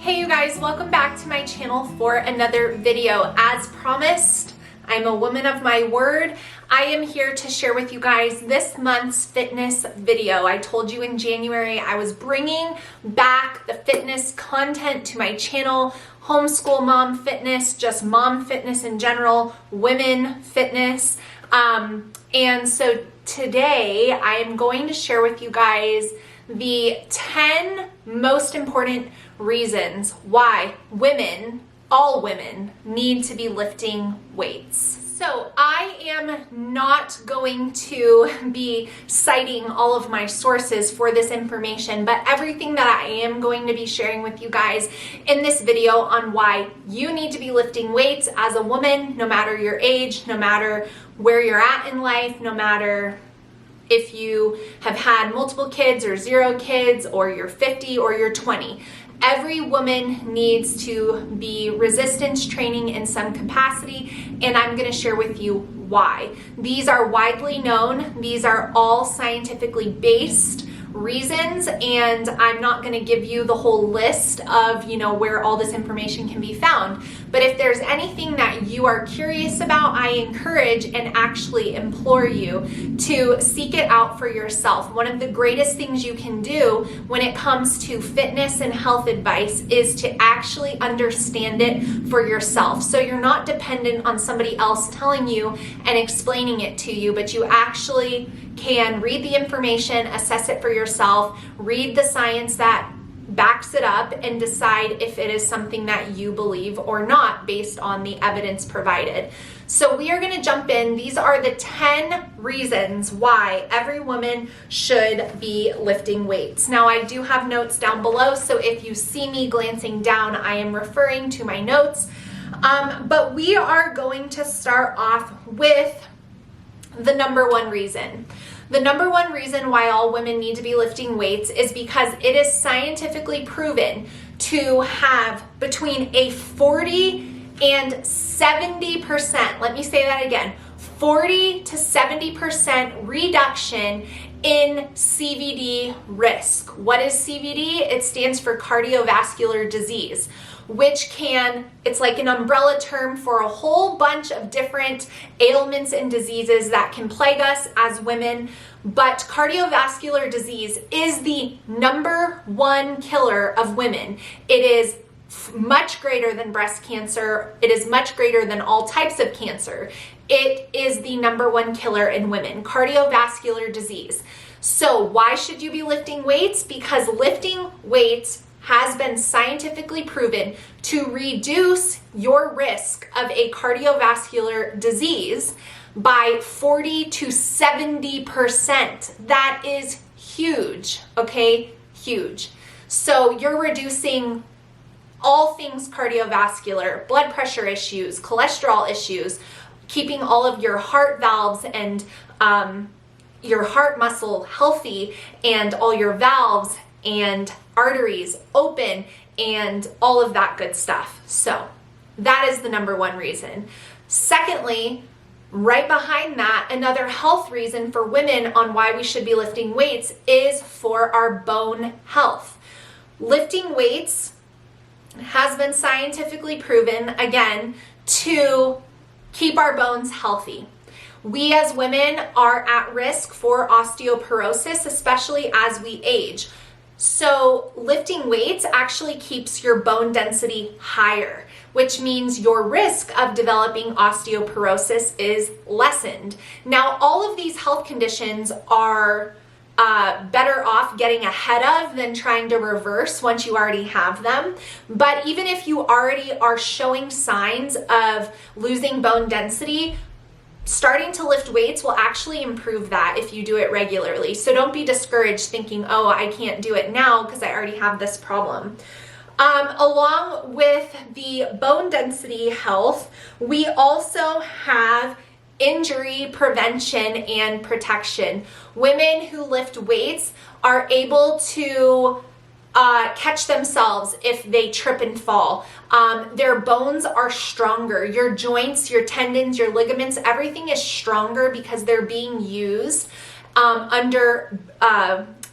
Hey you guys, welcome back to my channel for another video. As promised, I'm a woman of my word. I am here to share with you guys this month's fitness video. I told you in January I was bringing back the fitness content to my channel, homeschool mom fitness, just mom fitness in general, women fitness. And so today I am going to share with you guys the 10 most important reasons why women, all women, need to be lifting weights. So I am not going to be citing all of my sources for this information, but everything that I am going to be sharing with you guys in this video on why you need to be lifting weights as a woman, no matter your age, no matter where you're at in life, no matter if you have had multiple kids or 0 kids, or you're 50 or you're 20. Every woman needs to be resistance training in some capacity, and I'm going to share with you why. These are widely known. These are all scientifically based reasons, and I'm not going to give you the whole list of, where all this information can be found. But if there's anything that you are curious about, I encourage and actually implore you to seek it out for yourself. One of the greatest things you can do when it comes to fitness and health advice is to actually understand it for yourself. So you're not dependent on somebody else telling you and explaining it to you, but you actually can read the information, assess it for yourself, read the science that backs it up, and decide if it is something that you believe or not based on the evidence provided. So we are going to jump in. These are the 10 reasons why every woman should be lifting weights. Now I do have notes down below, so if you see me glancing down, I am referring to my notes. But we are going to start off with the number one reason. The number one reason why all women need to be lifting weights is because it is scientifically proven to have between a 40 and 70%, let me say that again, 40 to 70% reduction in CVD risk. What is CVD? It stands for cardiovascular disease, which it's like an umbrella term for a whole bunch of different ailments and diseases that can plague us as women. But cardiovascular disease is the number one killer of women. It is much greater than breast cancer. It is much greater than all types of cancer. It is the number one killer in women, cardiovascular disease. So why should you be lifting weights? Because lifting weights has been scientifically proven to reduce your risk of a cardiovascular disease by 40 to 70%. That is huge, okay? Huge. So you're reducing all things cardiovascular, blood pressure issues, cholesterol issues, keeping all of your heart valves and your heart muscle healthy, and all your valves and arteries open, and all of that good stuff. So that is the number one reason. Secondly, right behind that, another health reason for women on why we should be lifting weights is for our bone health. Lifting weights has been scientifically proven, again, to keep our bones healthy. We as women are at risk for osteoporosis, especially as we age. So lifting weights actually keeps your bone density higher, which means your risk of developing osteoporosis is lessened. Now, all of these health conditions are better off getting ahead of than trying to reverse once you already have them. But even if you already are showing signs of losing bone density, starting to lift weights will actually improve that if you do it regularly. So don't be discouraged thinking, oh, I can't do it now because I already have this problem. Along with the bone density health, we also have injury prevention and protection. Women who lift weights are able to catch themselves if they trip and fall. Their bones are stronger. Your joints, your tendons, your ligaments, everything is stronger because they're being used. under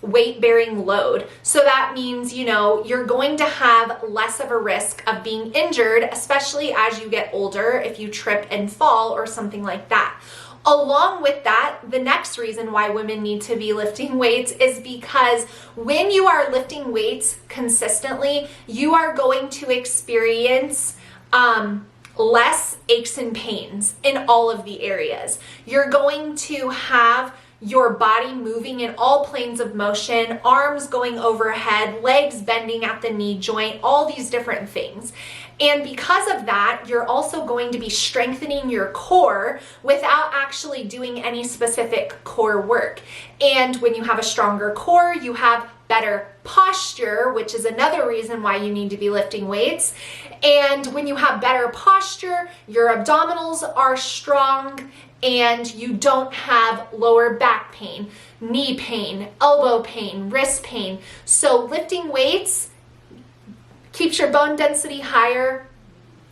weight-bearing load. So that means, you're going to have less of a risk of being injured, especially as you get older, if you trip and fall or something like that. Along with that, the next reason why women need to be lifting weights is because when you are lifting weights consistently, you are going to experience less aches and pains in all of the areas. You're going to have your body moving in all planes of motion, arms going overhead, legs bending at the knee joint, all these different things. And because of that, you're also going to be strengthening your core without actually doing any specific core work. And when you have a stronger core, you have better posture, which is another reason why you need to be lifting weights. And when you have better posture, your abdominals are strong and you don't have lower back pain, knee pain, elbow pain, wrist pain. So lifting weights keeps your bone density higher,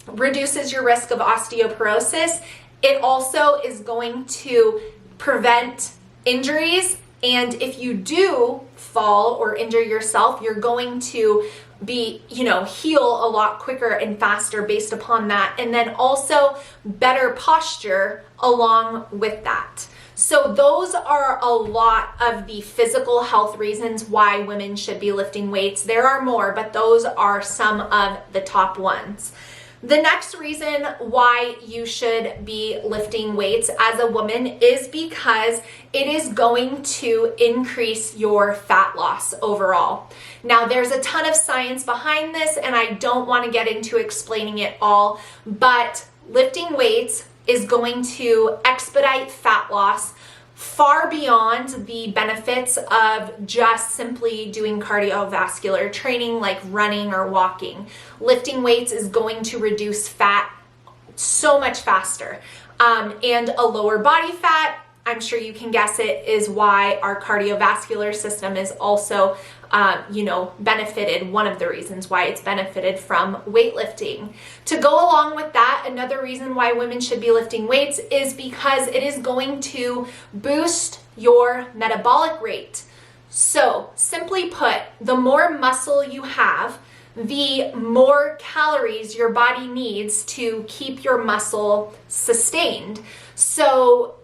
reduces your risk of osteoporosis. It also is going to prevent injuries. And if you do fall or injure yourself, you're going to be, heal a lot quicker and faster based upon that. And then also better posture along with that. So those are a lot of the physical health reasons why women should be lifting weights. There are more, but those are some of the top ones. The next reason why you should be lifting weights as a woman is because it is going to increase your fat loss overall. Now, there's a ton of science behind this, and I don't want to get into explaining it all, but lifting weights is going to expedite fat loss far beyond the benefits of just simply doing cardiovascular training like running or walking. Lifting weights is going to reduce fat so much faster. And a lower body fat, I'm sure you can guess it, is why our cardiovascular system is also benefited, one of the reasons why it's benefited from weightlifting. To go along with that, another reason why women should be lifting weights is because it is going to boost your metabolic rate. So, simply put, the more muscle you have, the more calories your body needs to keep your muscle sustained. So,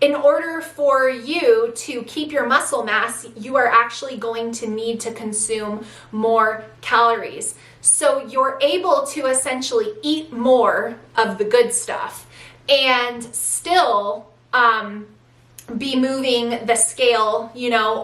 in order for you to keep your muscle mass, you are actually going to need to consume more calories. So you're able to essentially eat more of the good stuff and still be moving the scale,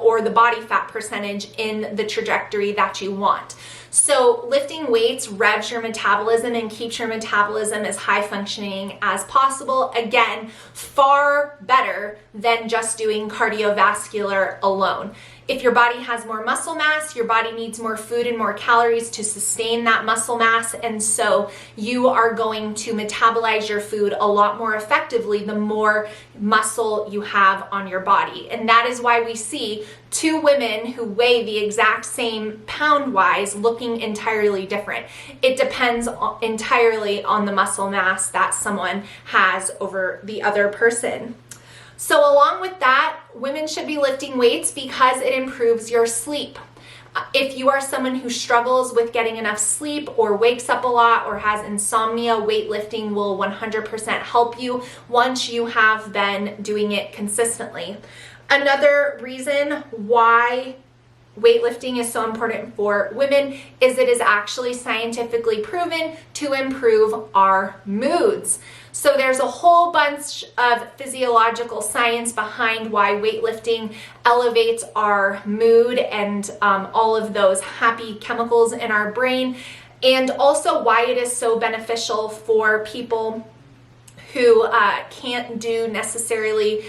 or the body fat percentage in the trajectory that you want. So lifting weights revs your metabolism and keeps your metabolism as high functioning as possible. Again, far better than just doing cardiovascular alone. If your body has more muscle mass, your body needs more food and more calories to sustain that muscle mass, and so you are going to metabolize your food a lot more effectively the more muscle you have on your body. And that is why we see two women who weigh the exact same pound-wise looking entirely different. It depends entirely on the muscle mass that someone has over the other person. So along with that, women should be lifting weights because it improves your sleep. If you are someone who struggles with getting enough sleep or wakes up a lot or has insomnia, weightlifting will 100% help you once you have been doing it consistently. Another reason why weightlifting is so important for women is it is actually scientifically proven to improve our moods. So there's a whole bunch of physiological science behind why weightlifting elevates our mood and all of those happy chemicals in our brain, and also why it is so beneficial for people who can't do necessarily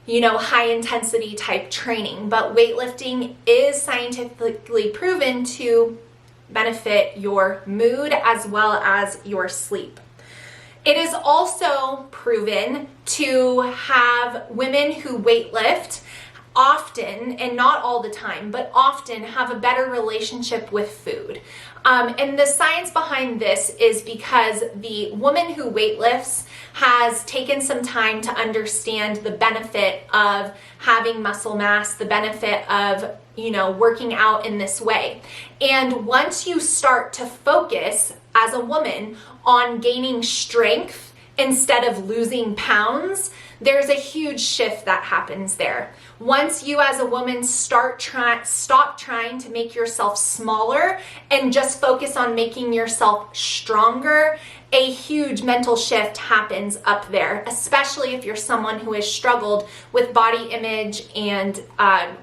high intensity type training. But weightlifting is scientifically proven to benefit your mood as well as your sleep. It is also proven to have women who weightlift often, and not all the time, but often have a better relationship with food. And the science behind this is because the woman who weightlifts has taken some time to understand the benefit of having muscle mass, the benefit of, working out in this way. And once you start to focus as a woman on gaining strength instead of losing pounds, there's a huge shift that happens there. Once you as a woman stop trying to make yourself smaller and just focus on making yourself stronger, a huge mental shift happens up there, especially if you're someone who has struggled with body image and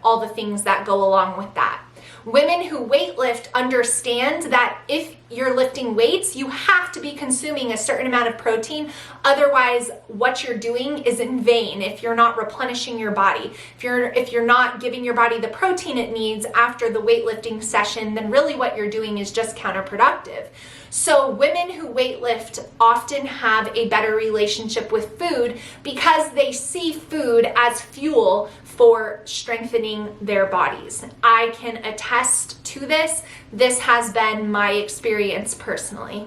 all the things that go along with that. Women who weightlift understand that if you're lifting weights, you have to be consuming a certain amount of protein. Otherwise, what you're doing is in vain if you're not replenishing your body. If you're not giving your body the protein it needs after the weightlifting session, then really what you're doing is just counterproductive. So women who weightlift often have a better relationship with food because they see food as fuel for strengthening their bodies. I can attest to this. This has been my experience personally.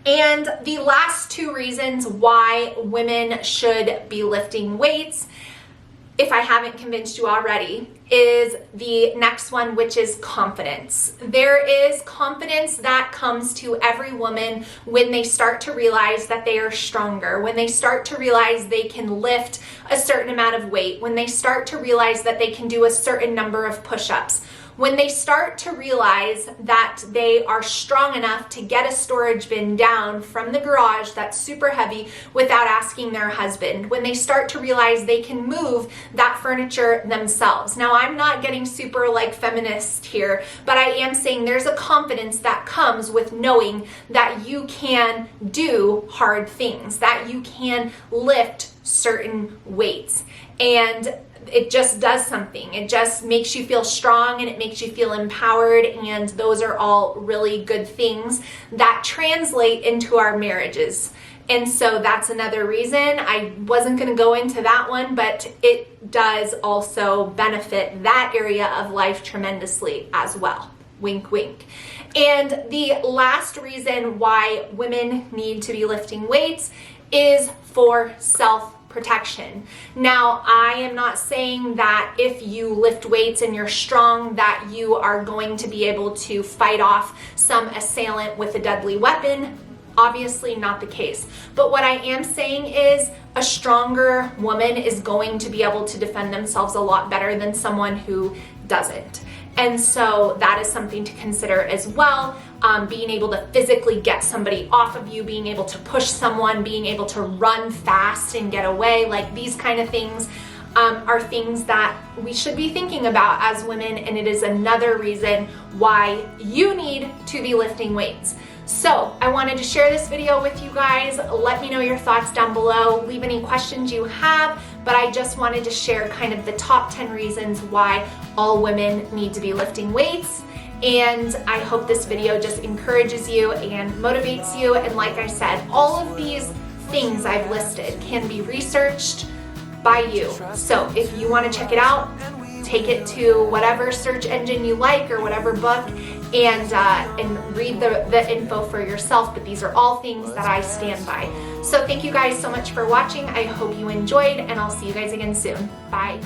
And the last two reasons why women should be lifting weights, if I haven't convinced you already, is the next one, which is confidence. There is confidence that comes to every woman when they start to realize that they are stronger, when they start to realize they can lift a certain amount of weight, when they start to realize that they can do a certain number of push-ups, when they start to realize that they are strong enough to get a storage bin down from the garage that's super heavy without asking their husband, when they start to realize they can move that furniture themselves. Now, I'm not getting super feminist here, but I am saying there's a confidence that comes with knowing that you can do hard things, that you can lift certain weights. And it just does something. It just makes you feel strong and it makes you feel empowered, and those are all really good things that translate into our marriages. And so that's another reason. I wasn't going to go into that one, but it does also benefit that area of life tremendously as well. Wink, wink. And the last reason why women need to be lifting weights is for self-protection. Now, I am not saying that if you lift weights and you're strong that you are going to be able to fight off some assailant with a deadly weapon. Obviously not the case. But what I am saying is a stronger woman is going to be able to defend themselves a lot better than someone who doesn't. And so that is something to consider as well. Being able to physically get somebody off of you, being able to push someone, being able to run fast and get away, these kind of things are things that we should be thinking about as women, and it is another reason why you need to be lifting weights. So I wanted to share this video with you guys. Let me know your thoughts down below. Leave any questions you have, but I just wanted to share kind of the top 10 reasons why all women need to be lifting weights. And I hope this video just encourages you and motivates you. And like I said, all of these things I've listed can be researched by you. So if you want to check it out, take it to whatever search engine you like or whatever book and read the info for yourself. But these are all things that I stand by. So thank you guys so much for watching. I hope you enjoyed, and I'll see you guys again soon. Bye.